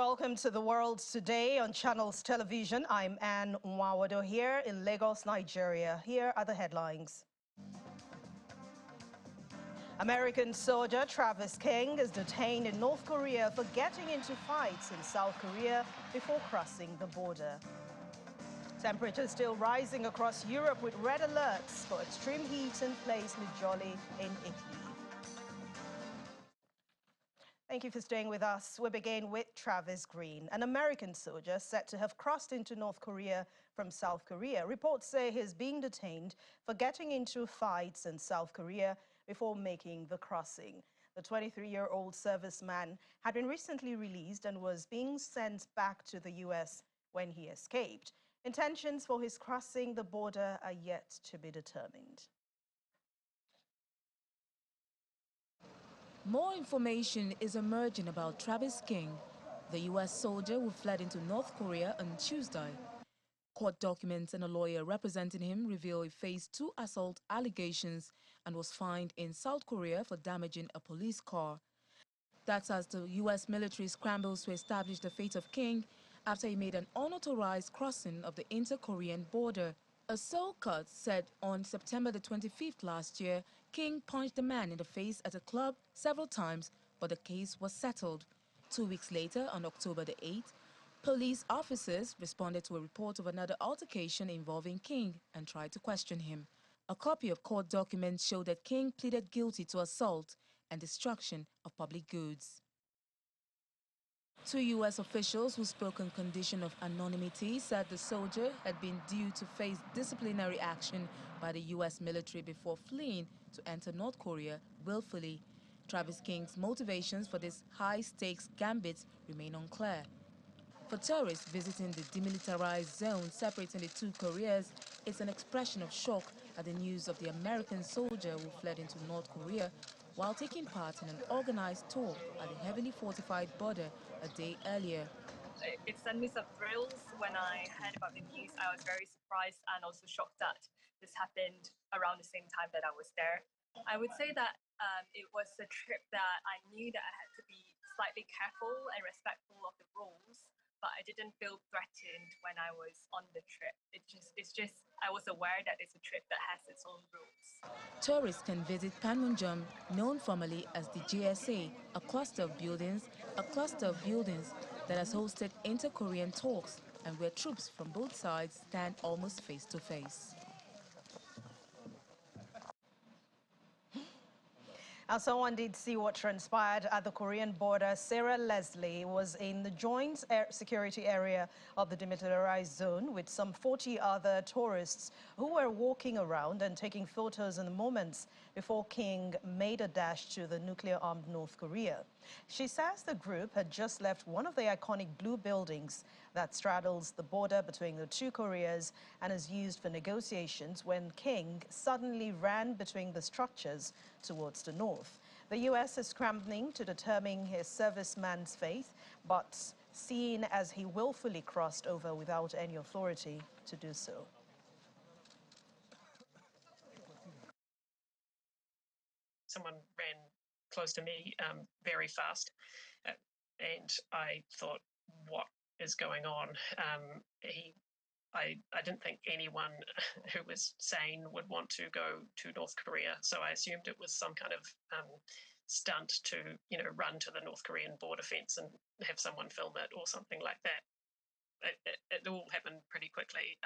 Welcome to the World Today on Channels Television. I'm Anne Nwawado here in Lagos, Nigeria. Here are the headlines. American soldier Travis King is detained in North Korea for getting into fights in South Korea before crossing the border. Temperatures still rising across Europe with red alerts for extreme heat in place Nijoli in Italy. Thank you for staying with us. We begin with Travis Green, an American soldier said to have crossed into North Korea from South Korea. Reports say he's being detained for getting into fights in South Korea before making the crossing. The 23-year-old serviceman had been recently released and was being sent back to the U.S. when he escaped. Intentions for his crossing the border are yet to be determined. More information is emerging about Travis King, the U.S. soldier who fled into North Korea on Tuesday. Court documents and a lawyer representing him reveal he faced 2 assault allegations and was fined in South Korea for damaging a police car. That's as the U.S. military scrambles to establish the fate of King after he made an unauthorized crossing of the inter-Korean border. A Seoul court said on September the 25th last year, King punched a man in the face at a club several times, but the case was settled. 2 weeks later, on October the 8th, police officers responded to a report of another altercation involving King and tried to question him. A copy of court documents showed that King pleaded guilty to assault and destruction of public goods. 2 U.S. officials who spoke on condition of anonymity said the soldier had been due to face disciplinary action by the U.S. military before fleeing to enter North Korea willfully. Travis King's motivations for this high-stakes gambit remain unclear. For tourists visiting the demilitarized zone separating the 2 Koreas, it's an expression of shock at the news of the American soldier who fled into North Korea while taking part in an organized tour at the heavily fortified border a day earlier. It sent me some thrills. When I heard about the news, I was very surprised and also shocked that this happened around the same time that I was there. I would say that it was a trip that I knew that I had to be slightly careful and respectful of the rules, but I didn't feel threatened when I was on the trip. It's just I was aware that it's a trip that has its own rules. Tourists can visit Panmunjom, known formerly as the JSA, a cluster of buildings that has hosted inter-Korean talks and where troops from both sides stand almost face to face. As someone did see what transpired at the Korean border, Sarah Leslie was in the joint security area of the demilitarized zone with some 40 other tourists who were walking around and taking photos in the moments before King made a dash to the nuclear-armed North Korea. She says the group had just left one of the iconic blue buildings that straddles the border between the 2 Koreas and is used for negotiations when King suddenly ran between the structures towards the north. The U.S. is scrambling to determine his serviceman's fate, but seen as he willfully crossed over without any authority to do so. Someone ran close to me very fast, and I thought, what is going on? I didn't think anyone who was sane would want to go to North Korea, so I assumed it was some kind of stunt to, run to the North Korean border fence and have someone film it or something like that. It all happened pretty quickly.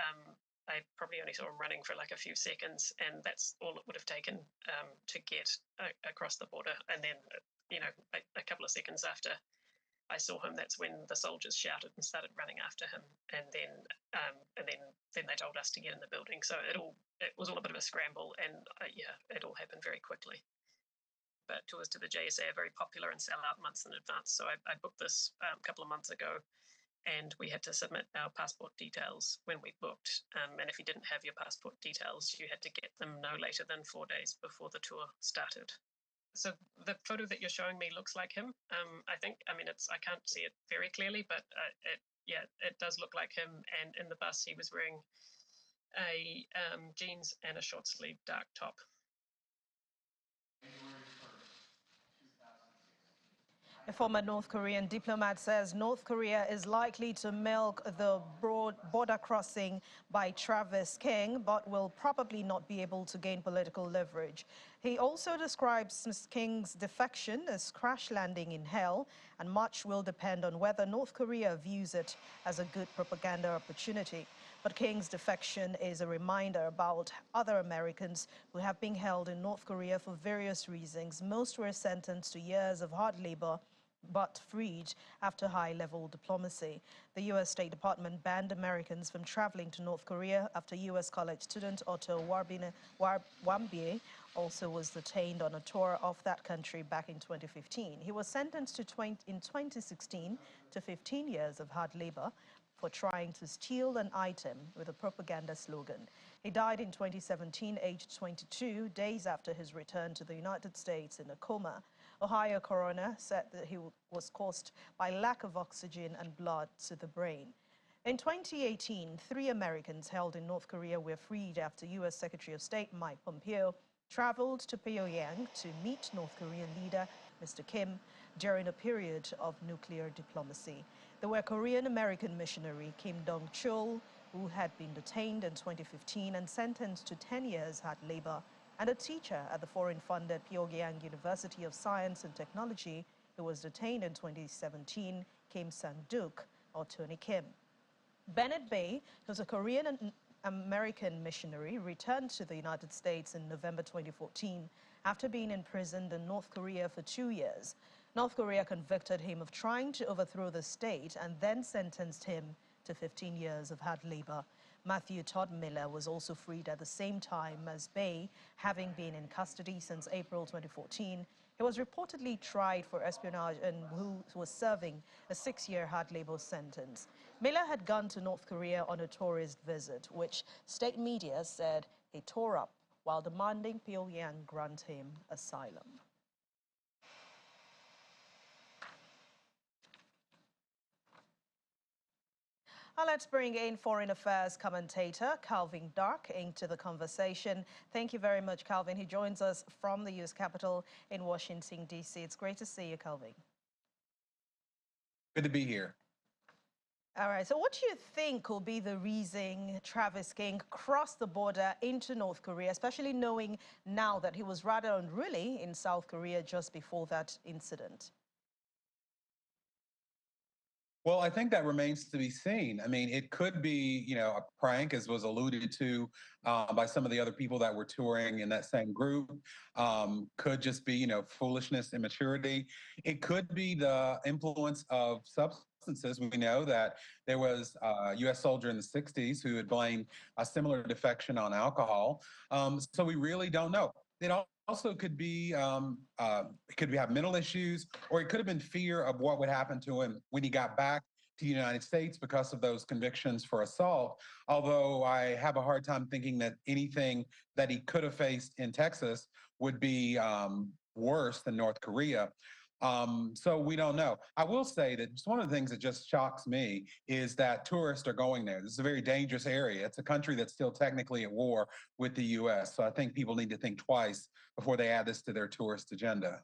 I probably only saw him running for like a few seconds, and that's all it would have taken to get across the border. And then, a couple of seconds after I saw him, that's when the soldiers shouted and started running after him, and then they told us to get in the building. So it was all a bit of a scramble, and it all happened very quickly. But tours to the JSA are very popular and sell out months in advance. So I booked this a couple of months ago, and we had to submit our passport details when we booked. And if you didn't have your passport details, you had to get them no later than 4 days before the tour started. So the photo that you're showing me looks like him. I can't see it very clearly, but it does look like him. And in the bus, he was wearing a jeans and a short sleeve dark top. A former North Korean diplomat says North Korea is likely to milk the broad border crossing by Travis King, but will probably not be able to gain political leverage. He also describes Ms. King's defection as crash landing in hell, and much will depend on whether North Korea views it as a good propaganda opportunity. But King's defection is a reminder about other Americans who have been held in North Korea for various reasons. Most were sentenced to years of hard labor, but freed after high-level diplomacy. The U.S. State Department banned Americans from traveling to North Korea after U.S. college student Otto Warmbier also was detained on a tour of that country back in 2015. He was sentenced to in 2016 to 15 years of hard labor for trying to steal an item with a propaganda slogan. He died in 2017, aged 22, days after his return to the United States in a coma. Ohio coroner said that he was caused by lack of oxygen and blood to the brain. In 2018, 3 Americans held in North Korea were freed after U.S. Secretary of State Mike Pompeo traveled to Pyongyang to meet North Korean leader Mr. Kim during a period of nuclear diplomacy. There were Korean-American missionary Kim Dong-chul, who had been detained in 2015 and sentenced to 10 years hard labor, and a teacher at the foreign-funded Pyongyang University of Science and Technology who was detained in 2017, Kim Sang-duk, or Tony Kim. Bennett Bay, who's a Korean-American missionary, returned to the United States in November 2014 after being imprisoned in North Korea for 2 years. North Korea convicted him of trying to overthrow the state and then sentenced him to 15 years of hard labor. Matthew Todd Miller was also freed at the same time as Bay, having been in custody since April 2014. He was reportedly tried for espionage and who was serving a 6-year hard labor sentence. Miller had gone to North Korea on a tourist visit, which state media said he tore up while demanding Pyongyang grant him asylum. Now let's bring in foreign affairs commentator Calvin Dark into the conversation. Thank you very much, Calvin. He joins us from the U.S. Capitol in Washington, D.C. It's great to see you, Calvin. Good to be here. All right, so what do you think will be the reason Travis King crossed the border into North Korea, especially knowing now that he was rather unruly in South Korea just before that incident? Well, I think that remains to be seen. I mean, it could be, a prank, as was alluded to by some of the other people that were touring in that same group. Could just be, foolishness, immaturity. It could be the influence of substances. We know that there was a U.S. soldier in the 60s who had blamed a similar defection on alcohol. So we really don't know. It also could be have mental issues, or it could have been fear of what would happen to him when he got back to the United States because of those convictions for assault. Although I have a hard time thinking that anything that he could have faced in Texas would be worse than North Korea. So we don't know. I will say that just one of the things that just shocks me is that tourists are going there. This is a very dangerous area. It's a country that's still technically at war with the U.S. So I think people need to think twice before they add this to their tourist agenda.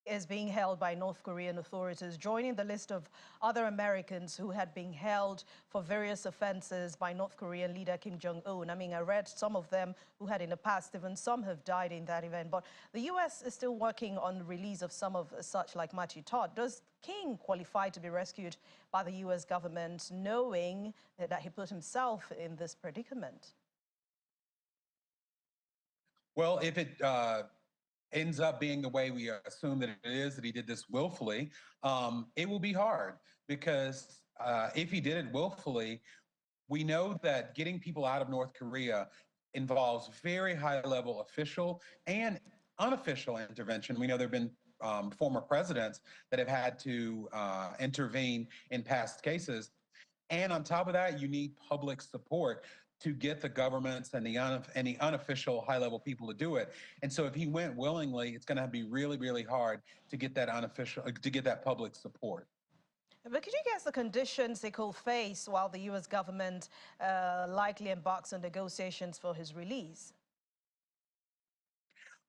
Is being held by North Korean authorities, joining the list of other Americans who had been held for various offenses by North Korean leader Kim Jong-un. I mean, I read some of them who had in the past, even some have died in that event. But the U.S. is still working on the release of some of such, like Matthew Todd. Does King qualify to be rescued by the U.S. government, knowing that he put himself in this predicament? Well, if it ends up being the way we assume that it is, that he did this willfully, it will be hard because if he did it willfully, we know that getting people out of North Korea involves very high-level official and unofficial intervention. We know there have been former presidents that have had to intervene in past cases. And on top of that, you need public support to get the governments and the unofficial high-level people to do it. And so if he went willingly, it's going to be really, really hard to get that public support. But could you guess the conditions he could face while the U.S. government likely embarks on negotiations for his release?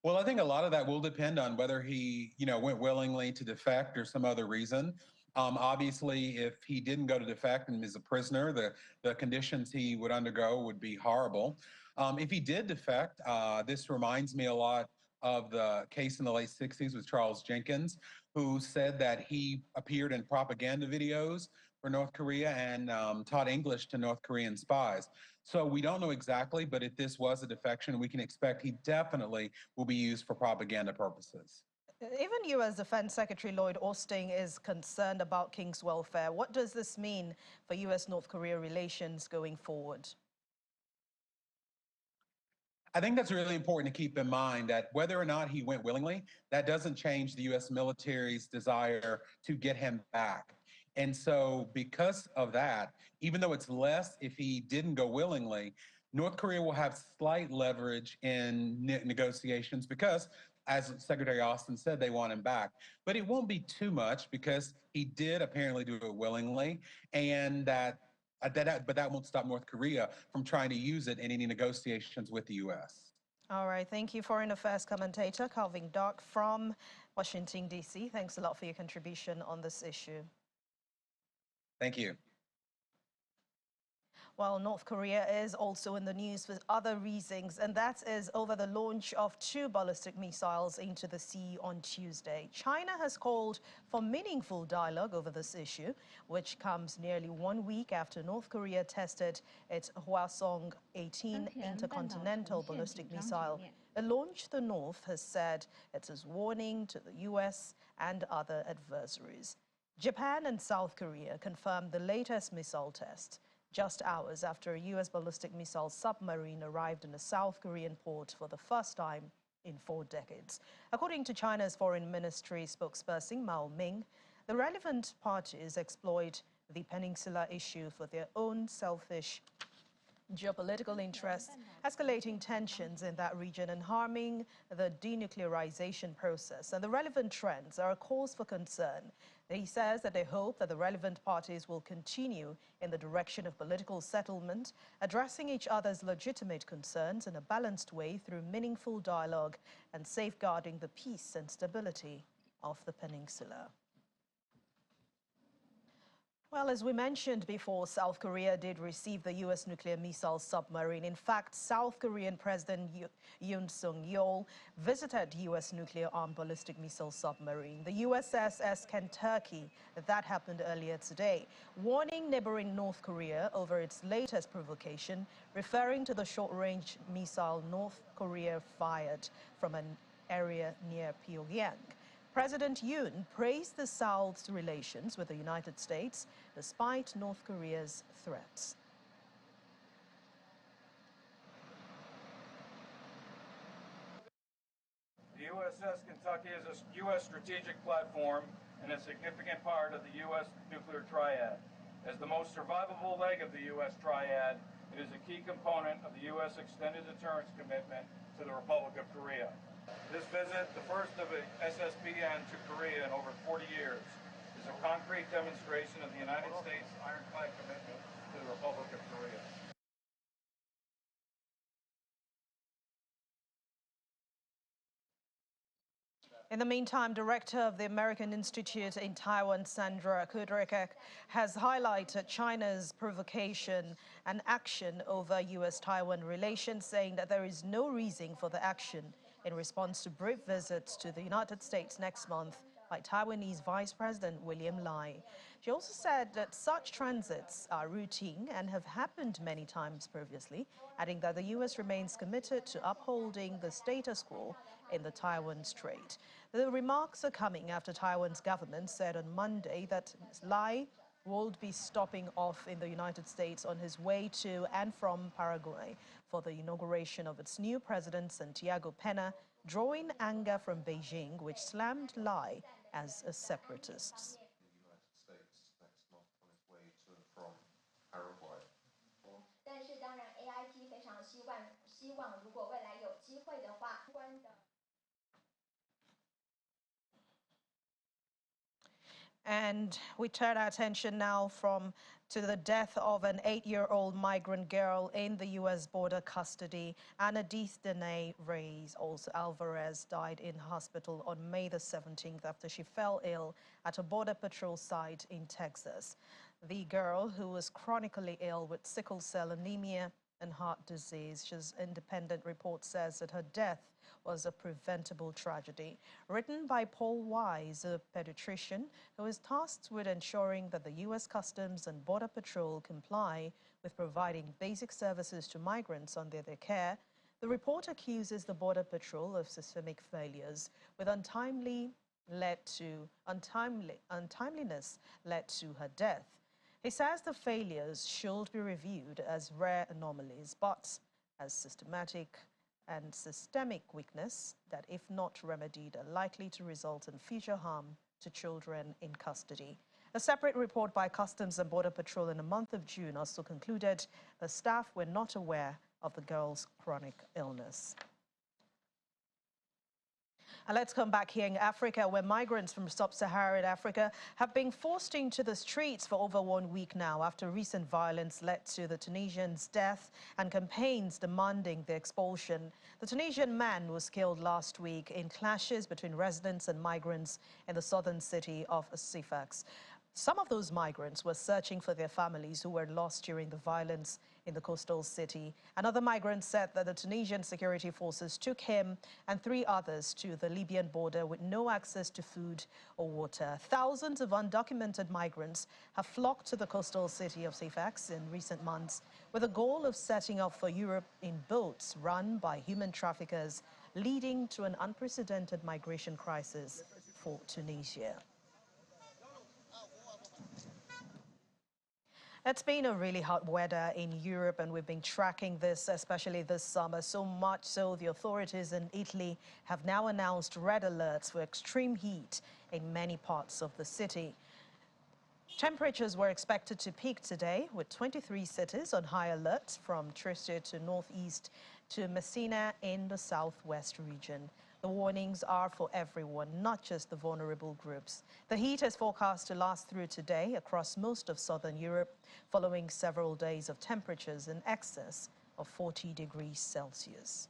Well, I think a lot of that will depend on whether he, went willingly to defect or some other reason. Obviously, if he didn't go to defect and is a prisoner, the conditions he would undergo would be horrible. If he did defect, this reminds me a lot of the case in the late 60s with Charles Jenkins, who said that he appeared in propaganda videos for North Korea and taught English to North Korean spies. So we don't know exactly, but if this was a defection, we can expect he definitely will be used for propaganda purposes. Even U.S. Defense Secretary Lloyd Austin is concerned about King's welfare. What does this mean for U.S.-North Korea relations going forward? I think that's really important to keep in mind that whether or not he went willingly, that doesn't change the U.S. military's desire to get him back. And so because of that, even though it's less if he didn't go willingly, North Korea will have slight leverage in negotiations because, as Secretary Austin said, they want him back. But it won't be too much because he did apparently do it willingly, and but that won't stop North Korea from trying to use it in any negotiations with the U.S. All right. Thank you, Foreign Affairs commentator Calvin Dark from Washington, D.C. Thanks a lot for your contribution on this issue. Thank you. Well, North Korea is also in the news for other reasons, and that is over the launch of 2 ballistic missiles into the sea on Tuesday. China has called for meaningful dialogue over this issue, which comes nearly 1 week after North Korea tested its Hwasong-18 intercontinental ballistic missile, a launch the North has said it is warning to the U.S. and other adversaries. Japan and South Korea confirmed the latest missile test just hours after a U.S. ballistic missile submarine arrived in a South Korean port for the first time in 4 decades. According to China's Foreign Ministry spokesperson Mao Ming, the relevant parties exploit the peninsula issue for their own selfish geopolitical interests, escalating tensions in that region and harming the denuclearization process. And the relevant trends are a cause for concern. He says that they hope that the relevant parties will continue in the direction of political settlement, addressing each other's legitimate concerns in a balanced way through meaningful dialogue and safeguarding the peace and stability of the peninsula. Well, as we mentioned before, South Korea did receive the U.S. nuclear missile submarine. In fact, South Korean President Yoon Suk-yeol visited U.S. nuclear-armed ballistic missile submarine, the USS Kentucky. That happened earlier today, warning neighboring North Korea over its latest provocation, referring to the short-range missile North Korea fired from an area near Pyongyang. President Yoon praised the South's relations with the United States despite North Korea's threats. The USS Kentucky is a U.S. strategic platform and a significant part of the U.S. nuclear triad. As the most survivable leg of the U.S. triad, it is a key component of the U.S. extended deterrence commitment to the Republic of Korea. This visit, the first of a SSBN to Korea in over 40 years, is a concrete demonstration of the United States' ironclad commitment to the Republic of Korea. In the meantime, director of the American Institute in Taiwan, Sandra Kudryk, has highlighted China's provocation and action over U.S. Taiwan relations, saying that there is no reason for the action in response to brief visits to the United States next month by Taiwanese Vice President William Lai. She also said that such transits are routine and have happened many times previously, adding that the U.S. remains committed to upholding the status quo in the Taiwan Strait. The remarks are coming after Taiwan's government said on Monday that Lai will be stopping off in the United States on his way to and from Paraguay for the inauguration of its new president, Santiago Pena, drawing anger from Beijing, which slammed Lai as a separatist. And we turn our attention now from To the death of an 8-year-old migrant girl in the U.S. border custody, Anna Detained Reyes, also Alvarez, died in hospital on May the 17th after she fell ill at a border patrol site in Texas. The girl, who was chronically ill with sickle cell anemia and heart disease, an independent report says that her death was a preventable tragedy. Written by Paul Wise, a pediatrician who is tasked with ensuring that the U.S. Customs and Border Patrol comply with providing basic services to migrants under their care, the report accuses the Border Patrol of systemic failures, with untimeliness led to her death. He says the failures should be reviewed as rare anomalies, but as systematic and systemic weakness that, if not remedied, are likely to result in future harm to children in custody. A separate report by Customs and Border Patrol in the month of June also concluded the staff were not aware of the girl's chronic illness. And let's come back here in Africa, where migrants from sub-Saharan Africa have been forced into the streets for over 1 week now after recent violence led to the Tunisian's death and campaigns demanding their expulsion. The Tunisian man was killed last week in clashes between residents and migrants in the southern city of Sifax. Some of those migrants were searching for their families who were lost during the violence in the coastal city. Another migrant said that the Tunisian security forces took him and 3 others to the Libyan border with no access to food or water. Thousands of undocumented migrants have flocked to the coastal city of Sifax in recent months with the goal of setting off for Europe in boats run by human traffickers, leading to an unprecedented migration crisis for Tunisia. It's been a really hot weather in Europe, and we've been tracking this, especially this summer, so much so the authorities in Italy have now announced red alerts for extreme heat in many parts of the city. Temperatures were expected to peak today, with 23 cities on high alert, from Trieste to northeast to Messina in the southwest region. The warnings are for everyone, not just the vulnerable groups. The heat is forecast to last through today across most of southern Europe, following several days of temperatures in excess of 40 degrees Celsius.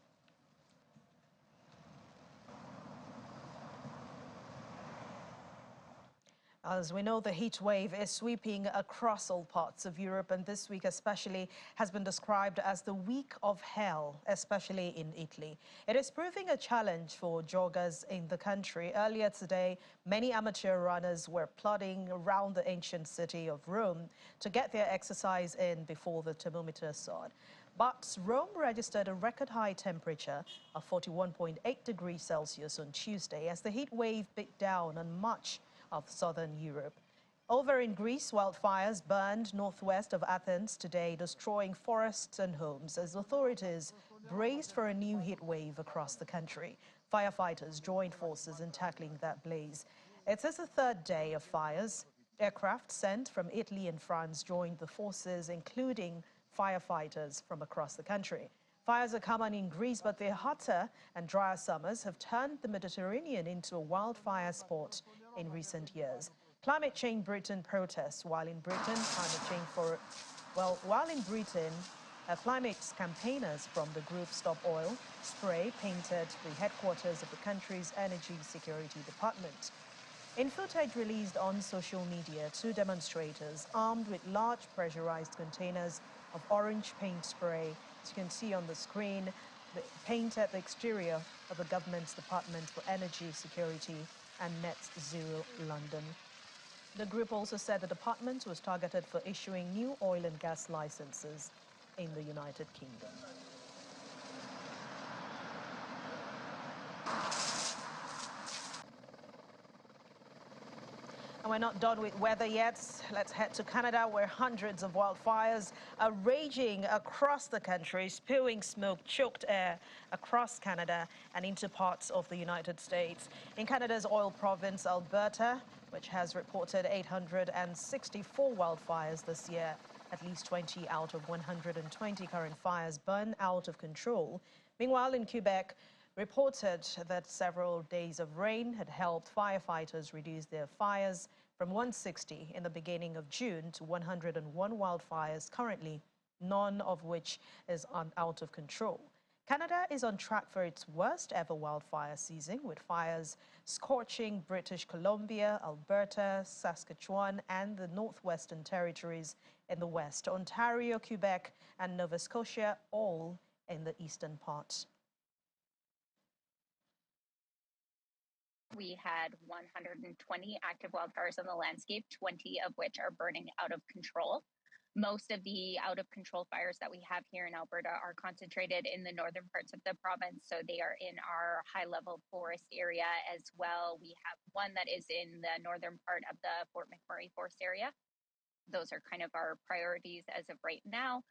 As we know, the heat wave is sweeping across all parts of Europe, and this week especially has been described as the week of hell, especially in Italy. It is proving a challenge for joggers in the country. Earlier today, many amateur runners were plodding around the ancient city of Rome to get their exercise in before the thermometer soared. But Rome registered a record high temperature of 41.8 degrees Celsius on Tuesday as the heat wave beat down on much of southern Europe. Over in Greece, wildfires burned northwest of Athens today, destroying forests and homes as authorities braced for a new heat wave across the country. Firefighters joined forces in tackling that blaze. It is the 3rd day of fires. Aircraft sent from Italy and France joined the forces, including firefighters from across the country. Fires are common in Greece, but their hotter and drier summers have turned the Mediterranean into a wildfire spot in recent years. Climate Change Britain protests while in Britain, climate campaigners from the group Stop Oil spray painted the headquarters of the country's Energy Security Department. In footage released on social media, 2 demonstrators armed with large pressurized containers of orange paint spray, as you can see on the screen, painted the exterior of the government's Department for Energy Security and Net Zero London. The group also said the department was targeted for issuing new oil and gas licenses in the United Kingdom. And we're not done with weather yet. Let's head to Canada, where hundreds of wildfires are raging across the country, spewing smoke, choked air across Canada and into parts of the United States. In Canada's oil province, Alberta, which has reported 864 wildfires this year, at least 20 out of 120 current fires burn out of control. Meanwhile, in Quebec, reported that several days of rain had helped firefighters reduce their fires from 160 in the beginning of June to 101 wildfires currently, none of which is out of control. Canada is on track for its worst ever wildfire season, with fires scorching British Columbia, Alberta, Saskatchewan, and the Northwestern Territories in the west, Ontario, Quebec, and Nova Scotia, all in the eastern part. We had 120 active wildfires on the landscape, 20 of which are burning out of control. Most of the out of control fires that we have here in Alberta are concentrated in the northern parts of the province. So they are in our high level forest area as well. We have one that is in the northern part of the Fort McMurray forest area. Those are kind of our priorities as of right now.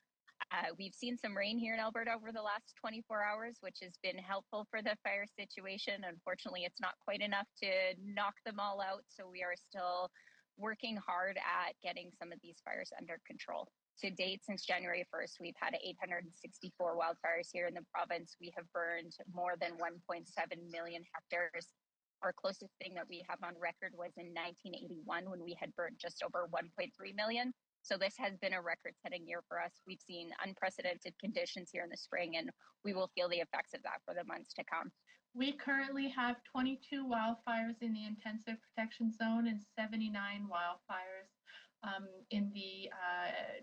We've seen some rain here in Alberta over the last 24 hours, which has been helpful for the fire situation. Unfortunately, it's not quite enough to knock them all out. So we are still working hard at getting some of these fires under control. To date, since January 1st, we've had 864 wildfires here in the province. We have burned more than 1.7 million hectares. Our closest thing that we have on record was in 1981 when we had burned just over 1.3 million. So this has been a record-setting year for us. We've seen unprecedented conditions here in the spring, and we will feel the effects of that for the months to come. We currently have 22 wildfires in the intensive protection zone and 79 wildfires in the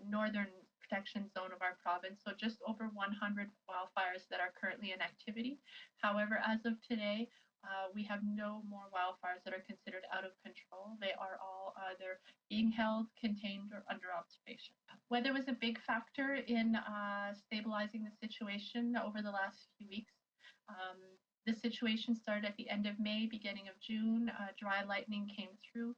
northern protection zone of our province. So just over 100 wildfires that are currently in activity. However, as of today, we have no more wildfires that are considered out of control. They are all either being held, contained, or under observation. Weather was a big factor in stabilizing the situation over the last few weeks. The situation started at the end of May, beginning of June. Dry lightning came through.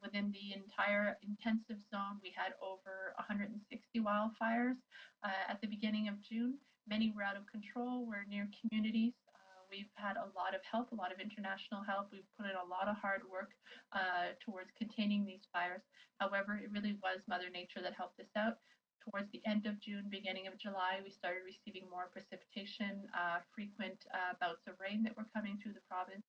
Within the entire intensive zone, we had over 160 wildfires at the beginning of June. Many were out of control, were near communities. We've had a lot of help, a lot of international help. We've put in a lot of hard work towards containing these fires. However, it really was Mother Nature that helped us out. Towards the end of June, beginning of July, we started receiving more precipitation, frequent bouts of rain that were coming through the province.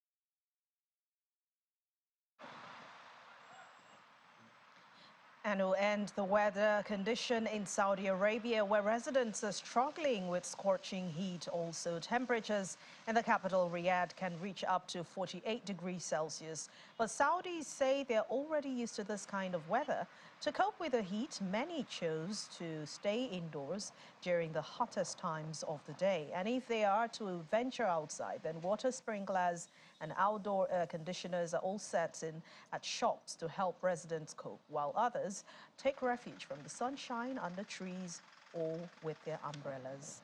And we'll end the weather condition in Saudi Arabia, where residents are struggling with scorching heat. Also, temperatures in the capital, Riyadh, can reach up to 48 degrees Celsius. But Saudis say they're already used to this kind of weather. To cope with the heat, many chose to stay indoors during the hottest times of the day. And if they are to venture outside, then water sprinklers and outdoor air conditioners are all set in at shops to help residents cope, while others take refuge from the sunshine under trees or with their umbrellas.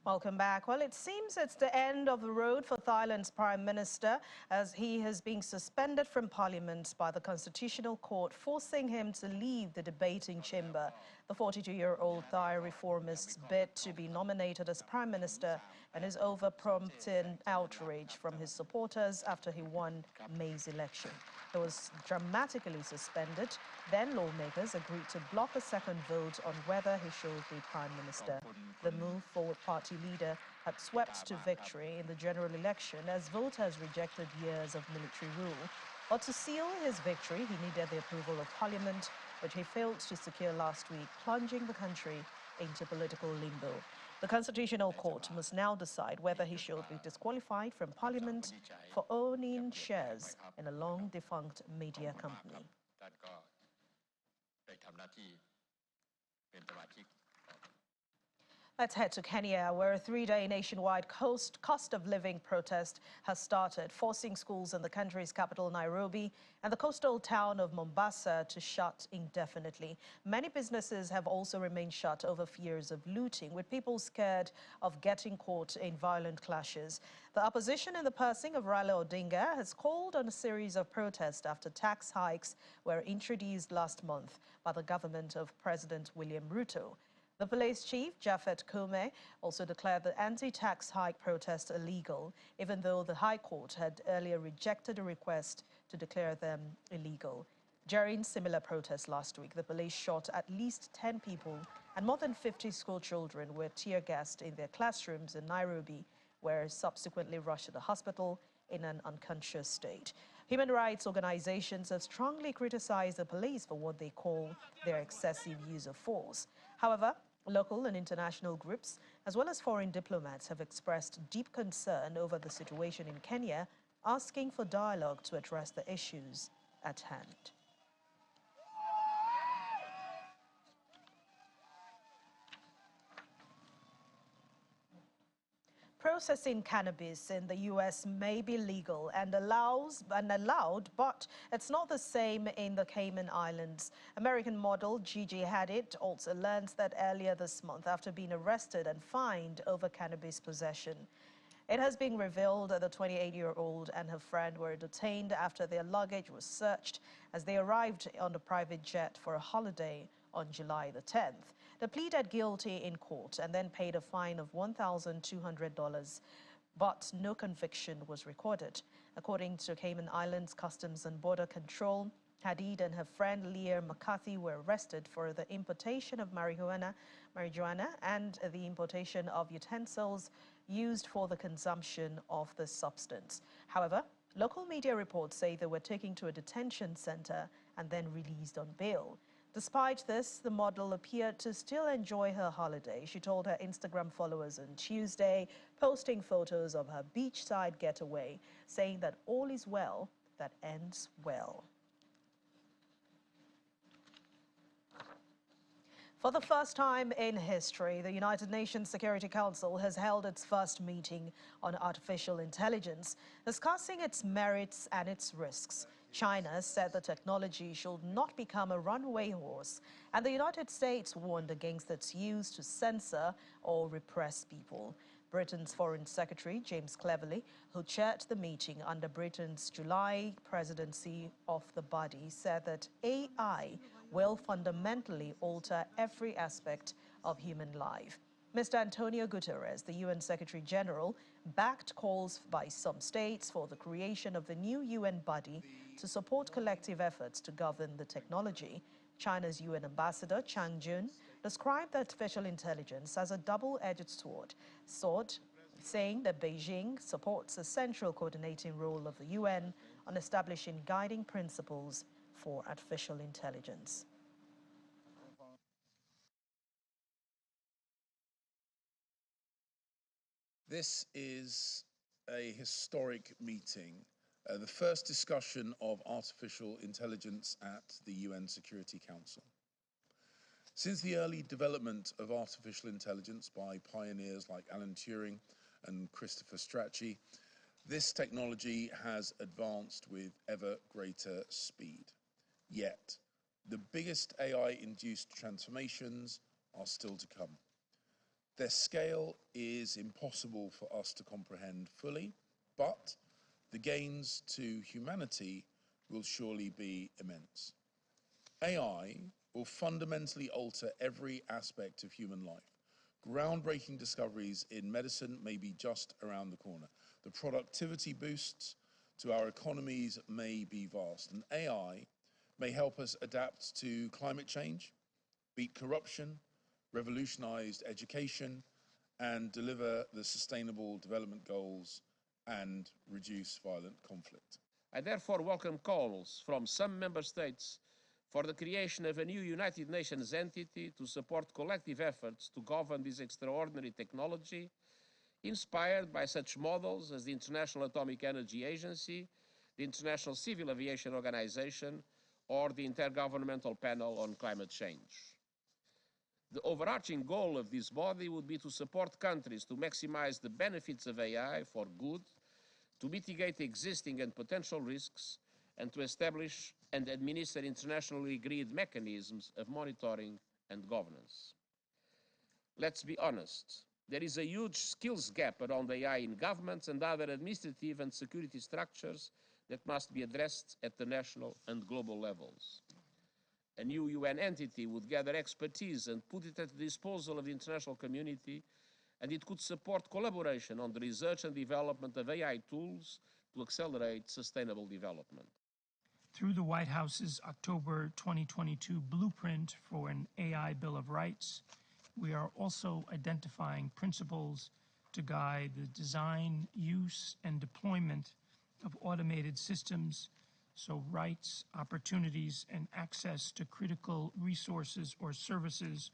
Welcome back. Well, it seems it's the end of the road for Thailand's Prime Minister, as he has been suspended from Parliament by the Constitutional Court, forcing him to leave the debating chamber. The 42-year-old Thai reformist's bid to be nominated as Prime Minister and is over prompting outrage from his supporters after he won May's election. He was dramatically suspended. Then lawmakers agreed to block a second vote on whether he should be Prime Minister. The Move Forward party leader had swept to victory in the general election as voters rejected years of military rule. But to seal his victory, he needed the approval of Parliament, which he failed to secure last week, plunging the country into political limbo. The Constitutional Court must now decide whether he should be disqualified from Parliament for owning shares in a long-defunct media company. Let's head to Kenya, where a three-day nationwide cost of living protest has started, forcing schools in the country's capital, Nairobi, and the coastal town of Mombasa to shut indefinitely. Many businesses have also remained shut over fears of looting, with people scared of getting caught in violent clashes. The opposition in the person of Raila Odinga has called on a series of protests after tax hikes were introduced last month by the government of President William Ruto. The police chief, Japhet Koome, also declared the anti-tax hike protest illegal, even though the High Court had earlier rejected a request to declare them illegal. During similar protests last week, the police shot at least 10 people and more than 50 school children were tear-gassed in their classrooms in Nairobi, were subsequently rushed to the hospital in an unconscious state. Human rights organizations have strongly criticized the police for what they call their excessive use of force. However, local and international groups, as well as foreign diplomats, have expressed deep concern over the situation in Kenya, asking for dialogue to address the issues at hand. Processing cannabis in the U.S. may be legal and allowed, but it's not the same in the Cayman Islands. American model Gigi Hadid also learned that earlier this month after being arrested and fined over cannabis possession. It has been revealed that the 28-year-old and her friend were detained after their luggage was searched as they arrived on a private jet for a holiday on July the 10th. They pleaded guilty in court and then paid a fine of $1,200, but no conviction was recorded. According to Cayman Islands Customs and Border Control, Hadid and her friend Leah McCarthy were arrested for the importation of marijuana and the importation of utensils used for the consumption of the substance. However, local media reports say they were taken to a detention center and then released on bail. Despite this, the model appeared to still enjoy her holiday. She told her Instagram followers on Tuesday, posting photos of her beachside getaway, saying that all is well that ends well. For the first time in history, the United Nations Security Council has held its first meeting on artificial intelligence, discussing its merits and its risks. China said the technology should not become a runaway horse, and the United States warned against its use to censor or repress people. Britain's Foreign Secretary, James Cleverly, who chaired the meeting under Britain's July presidency of the body, said that AI will fundamentally alter every aspect of human life. Mr. Antonio Guterres, the UN Secretary General, backed calls by some states for the creation of the new UN body to support collective efforts to govern the technology. China's UN ambassador, Chang Jun, described artificial intelligence as a double-edged sword, saying that Beijing supports a central coordinating role of the UN on establishing guiding principles for artificial intelligence. This is a historic meeting, the first discussion of artificial intelligence at the UN Security Council. Since the early development of artificial intelligence by pioneers like Alan Turing and Christopher Strachey, this technology has advanced with ever greater speed. Yet, the biggest AI-induced transformations are still to come. Their scale is impossible for us to comprehend fully, but the gains to humanity will surely be immense. AI will fundamentally alter every aspect of human life. Groundbreaking discoveries in medicine may be just around the corner. The productivity boosts to our economies may be vast, and AI may help us adapt to climate change, beat corruption, revolutionize education, and deliver the sustainable development goals and reduce violent conflict. I therefore welcome calls from some member states for the creation of a new United Nations entity to support collective efforts to govern this extraordinary technology, inspired by such models as the International Atomic Energy Agency, the International Civil Aviation Organization, or the Intergovernmental Panel on Climate Change. The overarching goal of this body would be to support countries to maximize the benefits of AI for good, to mitigate existing and potential risks, and to establish and administer internationally agreed mechanisms of monitoring and governance. Let's be honest, there is a huge skills gap around AI in governments and other administrative and security structures that must be addressed at the national and global levels. A new UN entity would gather expertise and put it at the disposal of the international community, and it could support collaboration on the research and development of AI tools to accelerate sustainable development. Through the White House's October 2022 blueprint for an AI Bill of Rights, we are also identifying principles to guide the design, use, and deployment of automated systems so rights, opportunities, and access to critical resources or services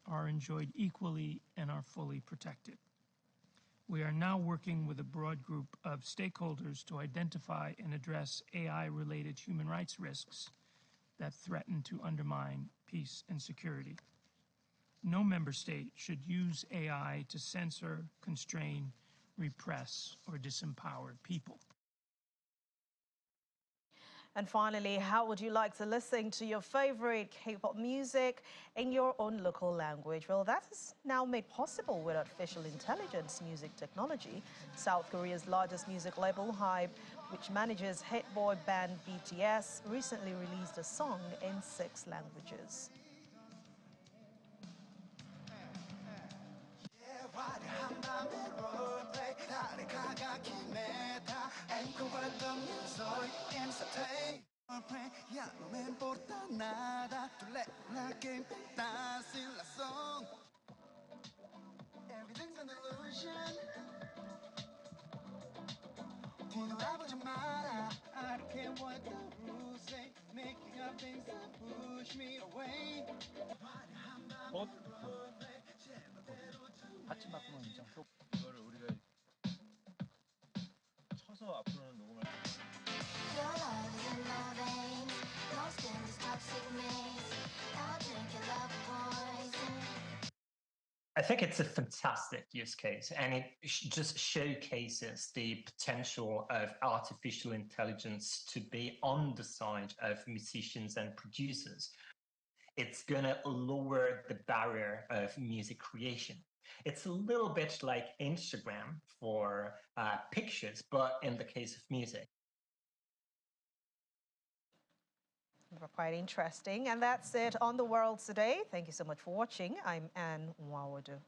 are enjoyed equally and are fully protected. We are now working with a broad group of stakeholders to identify and address AI-related human rights risks that threaten to undermine peace and security. No member state should use AI to censor, constrain, repress, or disempower people. And finally, how would you like to listen to your favorite K-pop music in your own local language? Well, that is now made possible with artificial intelligence music technology. South Korea's largest music label, Hybe, which manages hit boy band BTS, recently released a song in 6 languages. 이거를 우리가 쳐서 앞으로는 녹음할 I think it's a fantastic use case, and it just showcases the potential of artificial intelligence to be on the side of musicians and producers. It's going to lower the barrier of music creation. It's a little bit like Instagram for pictures, but in the case of music. Quite interesting. And that's it on The World Today. Thank you so much for watching. I'm Anne Nwawadu.